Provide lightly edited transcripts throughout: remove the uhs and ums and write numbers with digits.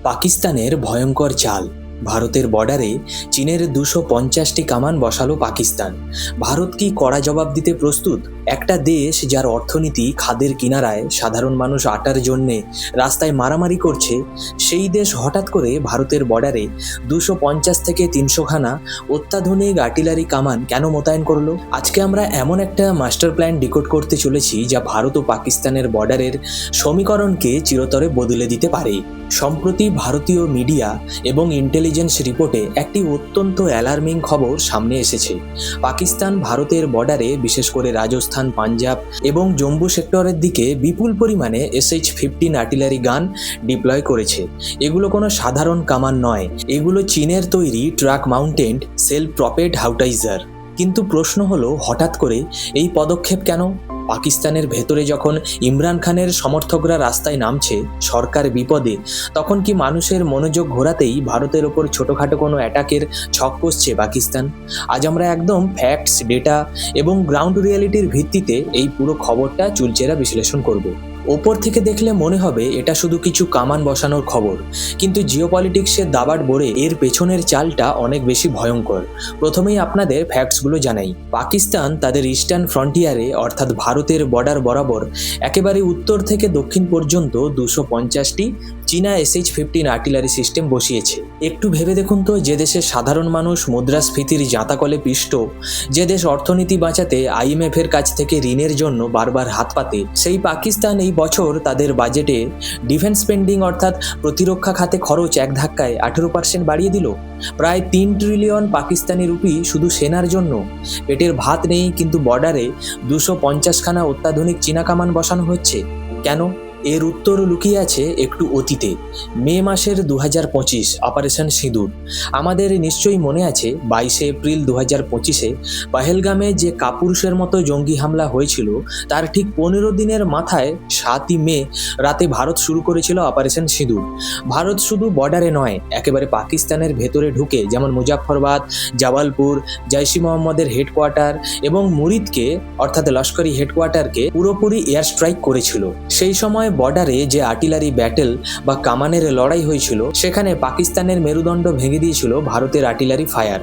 পাকিস্তানের ভয়ঙ্কর চাল। ভারতের বর্ডারে চীনের 250টি কামান বসালো পাকিস্তান। ভারত কি কড়া জবাব দিতে প্রস্তুত? একটা দেশ যার অর্থনীতি খাদের কিনারায়, সাধারণ মানুষ আটার জন্যে রাস্তায় মারামারি করছে, সেই দেশ হঠাৎ করে ভারতের বর্ডারে 250 থেকে 300 খানা অত্যাধুনিক আর্টিলারি কামান কেন মোতায়েন করলো? আজকে আমরা এমন একটা মাস্টার প্ল্যান ডিকোড করতে চলেছি যা ভারত ও পাকিস্তানের বর্ডারের সমীকরণকে চিরতরে বদলে দিতে পারে। সম্প্রতি ভারতীয় মিডিয়া এবং ইন্টেলিজেন্স রিপোর্টে একটি অত্যন্ত অ্যালার্মিং খবর সামনে এসেছে। পাকিস্তান ভারতের বর্ডারে, বিশেষ করে রাজস্থান, পাঞ্জাব এবং জম্মু সেক্টরের দিকে বিপুল পরিমাণে SH-15 আর্টিলারি গান ডিপ্লয় করেছে। এগুলো কোনো সাধারণ কামান নয়, এগুলো চীনের তৈরি ট্রাক মাউন্টেড সেলফ প্রপেড হাউটাইজার। কিন্তু প্রশ্ন হলো, হঠাৎ করে এই পদক্ষেপ কেন? পাকিস্তানের ভেতরে যখন ইমরান খানের সমর্থকরা রাস্তায় নামছে, সরকার বিপদে, তখন কি মানুষের মনোযোগ ঘোরাতেই ভারতের ওপর ছোটোখাটো কোনো অ্যাটাকের ছক কষছে পাকিস্তান? আজ আমরা একদম ফ্যাক্টস, ডেটা এবং গ্রাউন্ড রিয়ালিটির ভিত্তিতে এই পুরো খবরটা চুলচেরা বিশ্লেষণ করব। ওপর থেকে দেখলে মনে হবে এটা শুধু কিছু কামান বসানোর খবর, কিন্তু জিওপলিটিক্সের দাবাড় বোরে এর পেছনের চালটা অনেক বেশি ভয়ঙ্কর। প্রথমেই আপনাদের ফ্যাক্টসগুলো জানাই। পাকিস্তান তাদের ইস্টার্ন ফ্রন্টিয়ারে, অর্থাৎ ভারতের বর্ডার বরাবর একেবারে উত্তর থেকে দক্ষিণ পর্যন্ত 250টি চীনা SH-15 আর্টিলারি সিস্টেম বসিয়েছে। একটু ভেবে দেখুন তো, যে দেশের সাধারণ মানুষ মুদ্রাস্ফীতির জাঁতাকলে পিষ্ট, যে দেশ অর্থনীতি বাঁচাতে IMF এর কাছ থেকে ঋণের জন্য বারবার হাত পাতে, সেই পাকিস্তান এই বছর তাদের বাজেটে ডিফেন্স স্পেন্ডিং অর্থাৎ প্রতিরক্ষা খাতে খরচ এক ধাক্কায় 18% বাড়িয়ে দিল। প্রায় 3 ট্রিলিয়ন পাকিস্তানি রুপি শুধু সেনার জন্য। পেটের ভাত নেই, কিন্তু বর্ডারে 250 খানা অত্যাধুনিক চীনা কামান বসানো হচ্ছে কেন? এর উত্তর লুকিয়ে আছে একটু অতীতে। মে মাসের 2025 অপারেশন সিঁদুর। আমাদের নিশ্চয়ই মনে আছে 22শে এপ্রিল 2025-এ পহেলগামে যে কাপুরুষের মতো জঙ্গি হামলা হয়েছিল, তার ঠিক 15 দিনের মাথায় 7ই মে রাতে ভারত শুরু করেছিল অপারেশন সিঁদুর। ভারত শুধু বর্ডারে নয়, একেবারে পাকিস্তানের ভেতরে ঢুকে, যেমন মুজাফফরবাদ, জাবালপুর, জৈশ-ই মোহাম্মদের হেডকোয়ার্টার এবং মুরিদকে অর্থাৎ লস্করি হেডকোয়ার্টারকে পুরোপুরি এয়ার স্ট্রাইক করেছিল। সেই সময় বর্ডারে যে আর্টিলারি ব্যাটেল বা কামানের লড়াই হয়েছিল, সেখানে পাকিস্তানের মেরুদণ্ড ভেঙে দিয়েছিল ভারতের আর্টিলারি ফায়ার।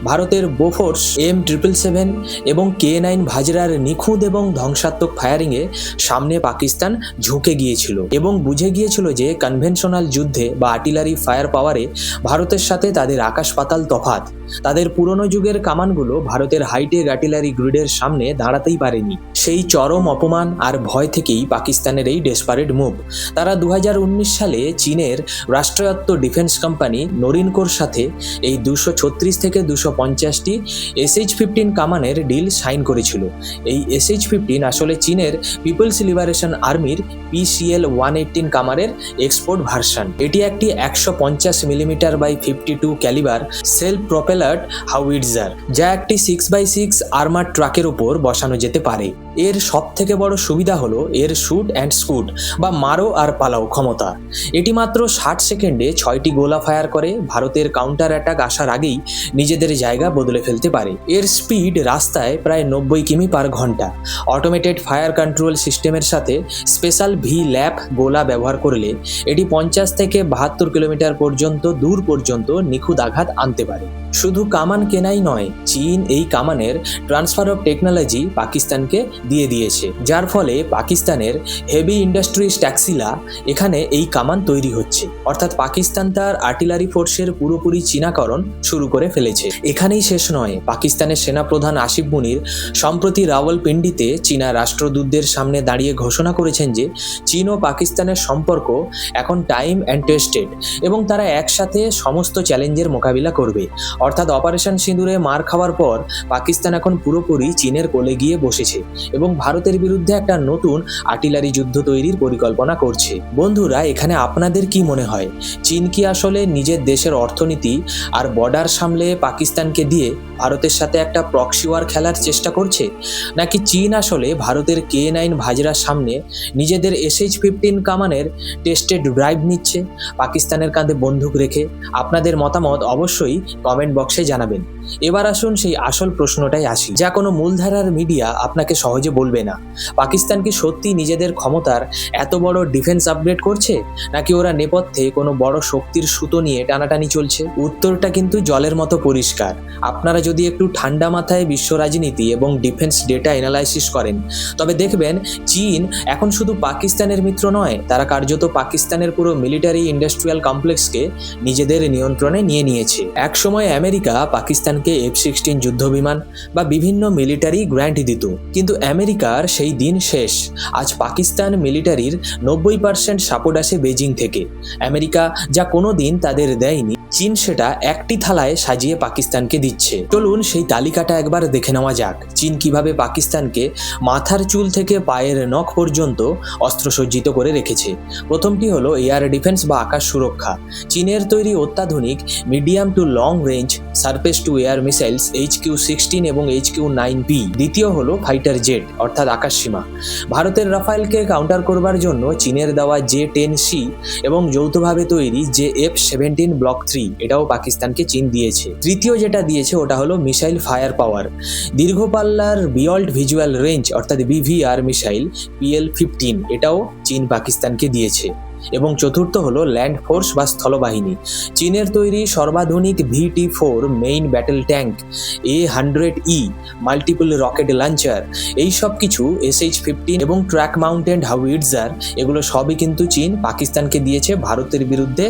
ভারতের বোফোর্স M777 এবং K9 ভাজরার নিখুঁত এবং ধ্বংসাত্মক ফায়ারিংয়ে সামনে পাকিস্তান ঝুঁকে গিয়েছিল এবং বুঝে গিয়েছিল যে কনভেনশনাল যুদ্ধে বা আর্টিলারি ফায়ার পাওয়ারে ভারতের সাথে তাদের আকাশ পাতাল তফাৎ। তাদের পুরনো যুগের কামানগুলো ভারতের হাইটেক আর্টিলারি গ্রিডের সামনে দাঁড়াতেই পারেনি। সেই চরম অপমান আর ভয় থেকেই পাকিস্তানের এই ডেসপারেট মুভ। তারা 2019 সালে চীনের রাষ্ট্রায়ত্ত ডিফেন্স কোম্পানি নরিনকোর সাথে এই 236 থেকে 250টি SH-15 কামানের ডিল সাইন করেছিল। এই SH-15 আসলে চীনের পিপলস লিবারেশন আর্মির PCL-118 কামানের এক্সপোর্ট ভার্সন। এটি একটি 150 millimetre by 52 calibre self propelled howitzer, যা একটি 6x6 আর্মার ট্রাকের উপর বসানো যেতে পারে। এর সব থেকে বড় সুবিধা হলো এর শুট অ্যান্ড স্কুট বা মারো আর পালাও ক্ষমতা। এটি মাত্র 60 সেকেন্ডে 6টি গোলা ফায়ার করে ভারতের কাউন্টার অ্যাটাক আসার আগেই নিজেদের জায়গা বদলে ফেলতে পারে। এর স্পিড রাস্তায় প্রায় 90 কিমি পার ঘন্টা। অটোমেটেড ফায়ার কন্ট্রোল সিস্টেমের সাথে স্পেশাল VLAP গোলা ব্যবহার করলে এটি 50 থেকে 72 কিলোমিটার পর্যন্ত দূর পর্যন্ত নিখুঁত আঘাত আনতে পারে। শুধু কামান কেনাই নয়, চীন এই কামানের ট্রান্সফার অফ টেকনোলজি পাকিস্তানকে দিয়ে দিয়েছে, যার ফলে পাকিস্তানের হেভি ইন্ডাস্ট্রিজ ট্যাক্সিলা এখানে এই কামান তৈরি হচ্ছে। অর্থাৎ পাকিস্তান তার আর্টিলারি ফোর্সের পুরোপুরি চীনাকরণ শুরু করে ফেলেছে। এখানেই শেষ নয়, পাকিস্তানের সেনাপ্রধান আসিফ মুনির সম্প্রতি রাওয়ালপিন্ডিতে চীনা রাষ্ট্রদূতদের সামনে দাঁড়িয়ে ঘোষণা করেছেন যে চীন ও পাকিস্তানের সম্পর্ক এখন টাইম অ্যান্ড টেস্টেড এবং তারা একসাথে সমস্ত চ্যালেঞ্জের মোকাবিলা করবে। অর্থাৎ অপারেশন সিঁদুরে মার খাওয়ার পর পাকিস্তান এখন পুরোপুরি চীনের কোলে গিয়ে বসেছে এবং ভারতের বিরুদ্ধে একটা নতুন আর্টিলারি যুদ্ধ তৈরির পরিকল্পনা করছে। বন্ধুরা, এখানে আপনাদের কি মনে হয়, চীন কি আসলে নিজের দেশের অর্থনীতি আর বর্ডার সামলে পাকিস্তানকে দিয়ে ভারতের সাথে একটা প্রক্সি ওয়ার খেলার চেষ্টা করছে, নাকি চীন আসলে ভারতের K9 ভাজরার সামনে নিজেদের SH-15 কামানের টেস্টেড ড্রাইভ নিচ্ছে পাকিস্তানের কাঁধে বন্দুক রেখে? আপনাদের মতামত অবশ্যই কমেন্ট বক্সে বক্সে জানাবেন। এবার আসুন সেই আসল প্রশ্নটাই আসি, যা কোনো মূলধারার মিডিয়া আপনাকে সহজে বলবে না। পাকিস্তান কি সত্যি নিজেদের ক্ষমতার এত বড় ডিফেন্স আপগ্রেড করছে, নাকি ওরা নেপথ্যে কোনো বড় শক্তির সুতো নিয়ে টানাটানি চলছে? উত্তরটা কিন্তু জলের মতো পরিষ্কার। আপনারা যদি একটু ঠান্ডা মাথায় বিশ্ব রাজনীতি এবং ডিফেন্স ডেটা অ্যানালাইসিস করেন, তবে দেখবেন চীন এখন শুধু পাকিস্তানের মিত্র নয়, তারা কার্যত পাকিস্তানের পুরো মিলিটারি ইন্ডাস্ট্রিয়াল কমপ্লেক্সকে নিজেদের নিয়ন্ত্রণে নিয়ে নিয়েছে। একসময় আমেরিকা পাকিস্তানকে F-16 যুদ্ধবিমান বা বিভিন্ন মিলিটারি গ্র্যান্ট দিত, কিন্তু আমেরিকার সেই দিন শেষ। আজ পাকিস্তান মিলিটারির 90% সাপোর্ট আসে বেজিং থেকে। আমেরিকা যা কোনো দিন তাদের দেয়নি, চীন সেটা একটি থালায় সাজিয়ে পাকিস্তানকে দিচ্ছে। চলুন সেই তালিকাটা একবার দেখে নেওয়া যাক। চীন কিভাবে পাকিস্তানকে মাথার চুল থেকে পায়ের নখ পর্যন্ত অস্ত্রসজ্জিত করে রেখেছে। প্রথমটি হলো এয়ার ডিফেন্স বা আকাশ সুরক্ষা। চীনের তৈরি অত্যাধুনিক medium to long range surface two air missiles HQ-16 এবং HQ-9B। দ্বিতীয় হলো ফাইটার জেট অর্থাৎ আকাশসীমা। ভারতের রাফায়েলকে কাউন্টার করবার জন্য চীনের দেওয়া J-10C এবং যৌথভাবে তৈরি F-17 ব্লক 3, এটাও পাকিস্তানকে চীন দিয়েছে। তৃতীয় যেটা দিয়েছে ওটা হলো মিসাইল ফায়ার পাওয়ার। দীর্ঘ পাল্লার বিয়ল্ড ভিজুয়াল রেঞ্জ অর্থাৎ BVR মিসাইল PL-15, এটাও চীন পাকিস্তানকে দিয়েছে। এবং চতুর্থ হলো ল্যান্ড ফোর্স বা স্থলবাহিনী। চীনের তৈরি সর্বাধুনিক VT-4 main battle tank, A-100E multiple rocket launcher, এই সব কিছু SH-15 এবং ট্র্যাক মাউন্টেড হাউইটজার, এগুলো সবই কিন্তু চীন পাকিস্তানকে দিয়েছে ভারতের বিরুদ্ধে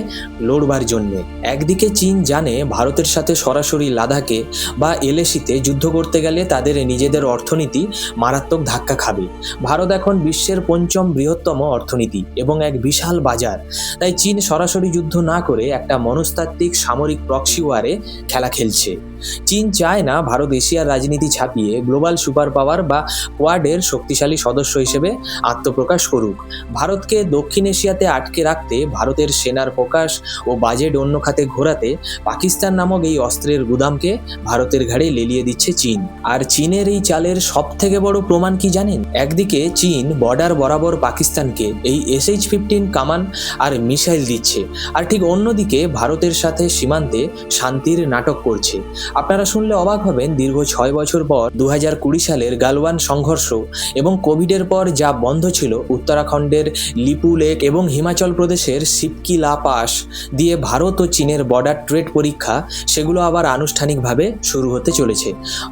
লড়বার জন্য। একদিকে চীন জানে ভারতের সাথে সরাসরি লাদাখে বা এলএসিতে যুদ্ধ করতে গেলে তাদের নিজেদের অর্থনীতি মারাত্মক ধাক্কা খাবে। ভারত এখন বিশ্বের 5ম বৃহত্তম অর্থনীতি এবং এক বিশাল বাজার। তাই চীন সরাসরি যুদ্ধ না করে একটা মনস্তাত্ত্বিক সামরিক প্রক্সি ওয়ারে খেলা খেলছে। চীন চায় না ভারত এশিয়ার রাজনীতি ছাপিয়ে গ্লোবাল সুপার পাওয়ার বা কোয়াডের শক্তিশালী সদস্য হিসেবে আত্মপ্রকাশ করুক। ভারতকে দক্ষিণ এশিয়াতে আটকে রাখতে, ভারতের সেনার ফোকাস ও বাজেট অন্য খাতে ঘোরাতে পাকিস্তান নামক এই অস্ত্রের গুদামকে ভারতের ঘাড়ে লেলিয়ে দিচ্ছে চীন। আর চীনের এই চালের সব থেকে বড় প্রমাণ কি জানেন? একদিকে চীন বর্ডার বরাবর পাকিস্তানকে এই SH-15 কামান আর মিসাইল দিচ্ছে, আর ঠিক অন্যদিকে ভারতের সাথে সীমান্তে শান্তির নাটক করছে। আপনারা শুনলে অবাক হবেন, দীর্ঘ 6 বছর পর 2020 সালের গালওয়ান সংঘর্ষ এবং কোভিডের পর যা বন্ধ ছিল, উত্তরাখণ্ডের লিপু লেক এবং হিমাচল প্রদেশের সিপকি লা পাস দিয়ে ভারত ও চীনের বর্ডার ট্রেড পরীক্ষা, সেগুলো আবার আনুষ্ঠানিকভাবে শুরু হতে চলেছে।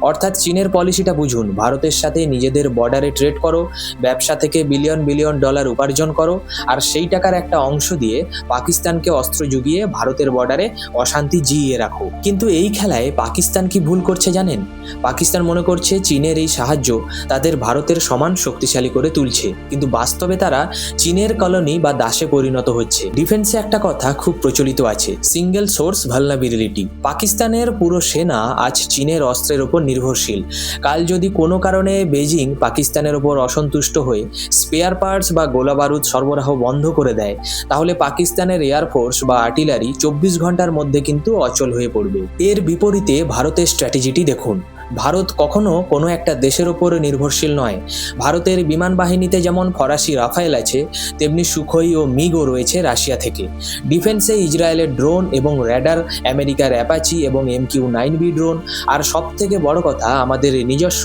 অর্থাৎ চীনের পলিসিটা বুঝুন, ভারতের সাথে নিজেদের বর্ডারে ট্রেড করো, ব্যবসা থেকে বিলিয়ন বিলিয়ন ডলার উপার্জন করো, আর সেই টাকার একটা অংশ দিয়ে পাকিস্তানকে অস্ত্র জুগিয়ে ভারতের বর্ডারে অশান্তি জিইয়ে রাখো। কিন্তু এই খেলায় পাকিস্তান কি ভুল করছে জানেন? পাকিস্তান মনে করছে চীনের এই সাহায্য তাদের ভারতের সমান শক্তিশালী করে তুলছে, কিন্তু বাস্তবে তারা চীনের কলোনি বা দাসে পরিণত হচ্ছে। ডিফেন্সে একটা কথা খুব প্রচলিত আছে, সিঙ্গেল সোর্স ভালনারেবিলিটি। পাকিস্তানের পুরো সেনা আজ চীনের অস্ত্রের উপর নির্ভরশীল। কাল যদি কোনো কারণে বেজিং পাকিস্তানের উপর অসন্তুষ্ট হয়ে স্পেয়ার পার্টস বা গোলাবারুদ সরবরাহ বন্ধ করে দেয়, তাহলে পাকিস্তানের এয়ারফোর্স বা আর্টিলারি 24 ঘন্টার মধ্যে কিন্তু অচল হয়ে পড়বে। এর বিপরীতে ভারতের স্ট্র্যাটেজিটি দেখুন। ভারত কখনো কোনো একটা দেশের ওপর নির্ভরশীল নয়। ভারতের বিমান বাহিনীতে যেমন ফরাসি রাফায়েল আছে, তেমনি সুখোই ও মিগও রয়েছে রাশিয়া থেকে। ডিফেন্সে ইসরায়েলের ড্রোন এবং র্যাডার, আমেরিকার অ্যাপাচি এবং MQ-9B ড্রোন, আর সব থেকে বড় কথা আমাদের নিজস্ব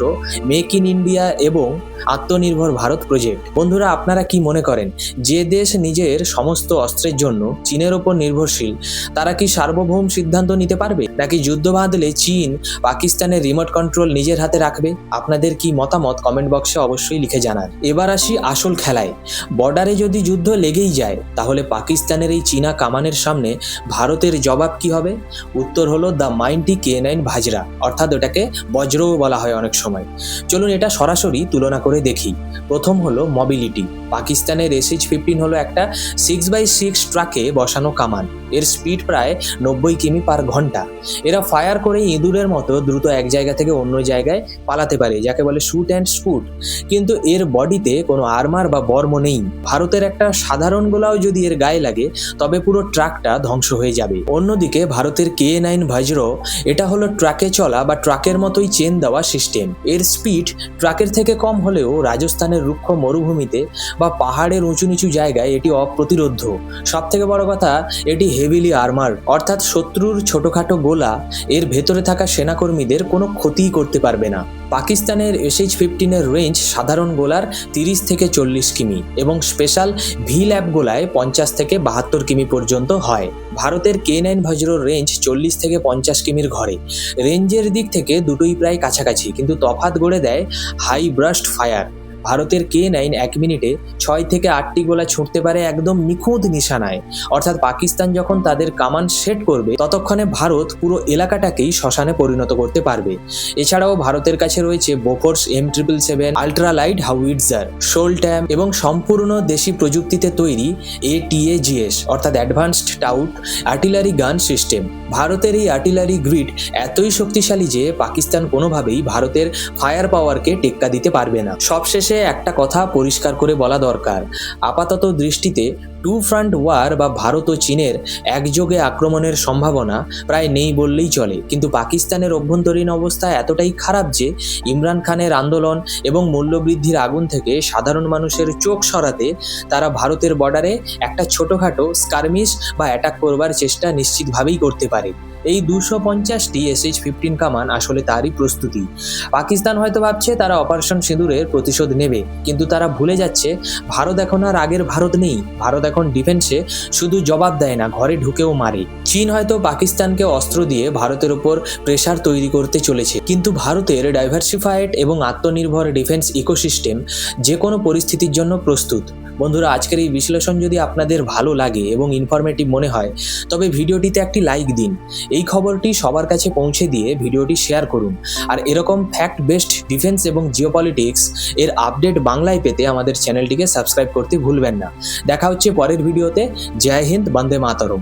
মেক ইন ইন্ডিয়া এবং আত্মনির্ভর ভারত প্রজেক্ট। বন্ধুরা, আপনারা কি মনে করেন, যে দেশ নিজের সমস্ত অস্ত্রের জন্য চীনের ওপর নির্ভরশীল, তারা কি সার্বভৌম সিদ্ধান্ত নিতে পারবে, নাকি যুদ্ধ বাঁধলে চীন পাকিস্তানের রিমোট কন্ট্রোল নিজের হাতে রাখবে? আপনাদের কি মতামত কমেন্ট বক্সে অবশ্যই লিখে জানান। এবার আসি আসল খেলায়। বর্ডারে যদি যুদ্ধ লেগেই যায়, তাহলে পাকিস্তানের এই চীনা কামানের সামনে ভারতের জবাব কি হবে? উত্তর হলো দ্য মাইন্টি K9 ভাজরা, অর্থাৎ ওটাকে বজ্রও বলা হয় অনেক সময়। চলুন এটা সরাসরি তুলনা করে দেখি। প্রথম হলো মোবিলিটি। পাকিস্তানের SH-15 হলো একটা 6x6 ট্রাকে বসানো কামান। এর স্পিড প্রায় 90 কিমি পার ঘন্টা। এরা ফায়ার করে ইঁদুরের মতো দ্রুত এক জায়গা থেকে থেকে অন্য জায়গায় পালাতে পারে, যাকে বলে শুট অ্যান্ড স্পুট। কিন্তু এর বডিতে কোনো আর্মার বা বর্ম নেই। ভারতের একটা সাধারণ গোলাও যদি এর গায়ে লাগে তবে পুরো ট্রাকটা ধ্বংস হয়ে যাবে। অন্যদিকে ভারতের K9 বজ্র, এটা হলো ট্রাকে চলা বা ট্রাকের মতোই চেন দেওয়া সিস্টেম। এর স্পিড ট্রাকের থেকে কম হলেও রাজস্থানের রুক্ষ মরুভূমিতে বা পাহাড়ের উঁচু নিচু জায়গায় এটি অপ্রতিরোধ্য। সব থেকে বড় কথা, এটি হেভিলি আর্মার, অর্থাৎ শত্রুর ছোটখাটো গোলা এর ভেতরে থাকা সেনাকর্মীদের কোনো ক্ষতিই করতে পারবে না। পাকিস্তানের SH-15 এর রেঞ্জ সাধারণ গোলার 30 থেকে 40 কিমি এবং স্পেশাল V-ল্যাব গোলায় 50 থেকে 72 কিমি পর্যন্ত হয়। ভারতের K9 বজ্রর রেঞ্জ 40 থেকে 50 কিমির ঘরে। রেঞ্জের দিক থেকে দুটোই প্রায় কাছাকাছি, কিন্তু তফাৎ গড়ে দেয় হাই ব্রাস্ট ফায়ার। ভারতের K9 1 মিনিটে 6 থেকে 8টি গোলা ছুঁড়তে পারে একদম নিখুঁত নিশানায়, অর্থাৎ পাকিস্তান যখন তাদের কামান সেট করবে ততক্ষণে ভারত পুরো এলাকাটাকেই শ্মশানে পরিণত করতে পারবে। এছাড়াও ভারতের কাছে রয়েছে বোফোর্স M777, আল্ট্রালাইট হাউইটজার, শোলট্যাম এবং সম্পূর্ণ দেশি প্রযুক্তিতে তৈরি ATAGS অর্থাৎ অ্যাডভান্সড টাউট আর্টিলারি গান সিস্টেম। ভারতের এই আর্টিলারি গ্রিড এতই শক্তিশালী যে পাকিস্তান কোনোভাবেই ভারতের ফায়ার পাওয়ারকে টেক্কা দিতে পারবে না। সবশেষে একটা কথা পরিষ্কার করে বলা দরকার, আপাতত দৃষ্টিতে টু ফ্রন্ট ওয়ার বা ভারত ও চীনের একযোগে আক্রমণের সম্ভাবনা প্রায় নেই বললেই চলে। কিন্তু পাকিস্তানের অভ্যন্তরীণ অবস্থা এতটাই খারাপ যে ইমরান খানের আন্দোলন এবং মূল্যবৃদ্ধির আগুন থেকে সাধারণ মানুষের চোখ সরাতে তারা ভারতের বর্ডারে একটা ছোটোখাটো স্কারমিশ বা অ্যাটাক করবার চেষ্টা নিশ্চিতভাবেই করতে পারে। এই 250টি SH-15 কামান আসলে তারই প্রস্তুতি। পাকিস্তান হয়তো ভাবছে তারা অপারেশন সিঁদুরের প্রতিশোধ নেবে, কিন্তু তারা ভুলে যাচ্ছে ভারত এখন আর আগের ভারত নেই। ভারত এখন ডিফেন্সে শুধু জবাব দেয় না, ঘরে ঢুকেও মারে। চীন হয়তো পাকিস্তানকে অস্ত্র দিয়ে ভারতের উপর প্রেসার তৈরি করতে চলেছে, কিন্তু ভারতের ডাইভার্সিফাইড এবং আত্মনির্ভর ডিফেন্স ইকোসিস্টেম যে কোনো পরিস্থিতির জন্য প্রস্তুত। বন্ধুরা, আজকের এই বিশ্লেষণ যদি আপনাদের ভালো লাগে এবং ইনফরমেটিভ মনে হয় তবে ভিডিওটিতে একটি লাইক দিন। এই খবরটি সবার কাছে পৌঁছে দিয়ে ভিডিওটি শেয়ার করুন। আর এরকম ফ্যাক্ট বেসড ডিফেন্স এবং জিওপলিটিক্স এর আপডেট বাংলায় পেতে আমাদের চ্যানেলটিকে সাবস্ক্রাইব করতে ভুলবেন না। দেখা হচ্ছে পরের ভিডিওতে। জয় হিন্দ, বন্দে মাতরম।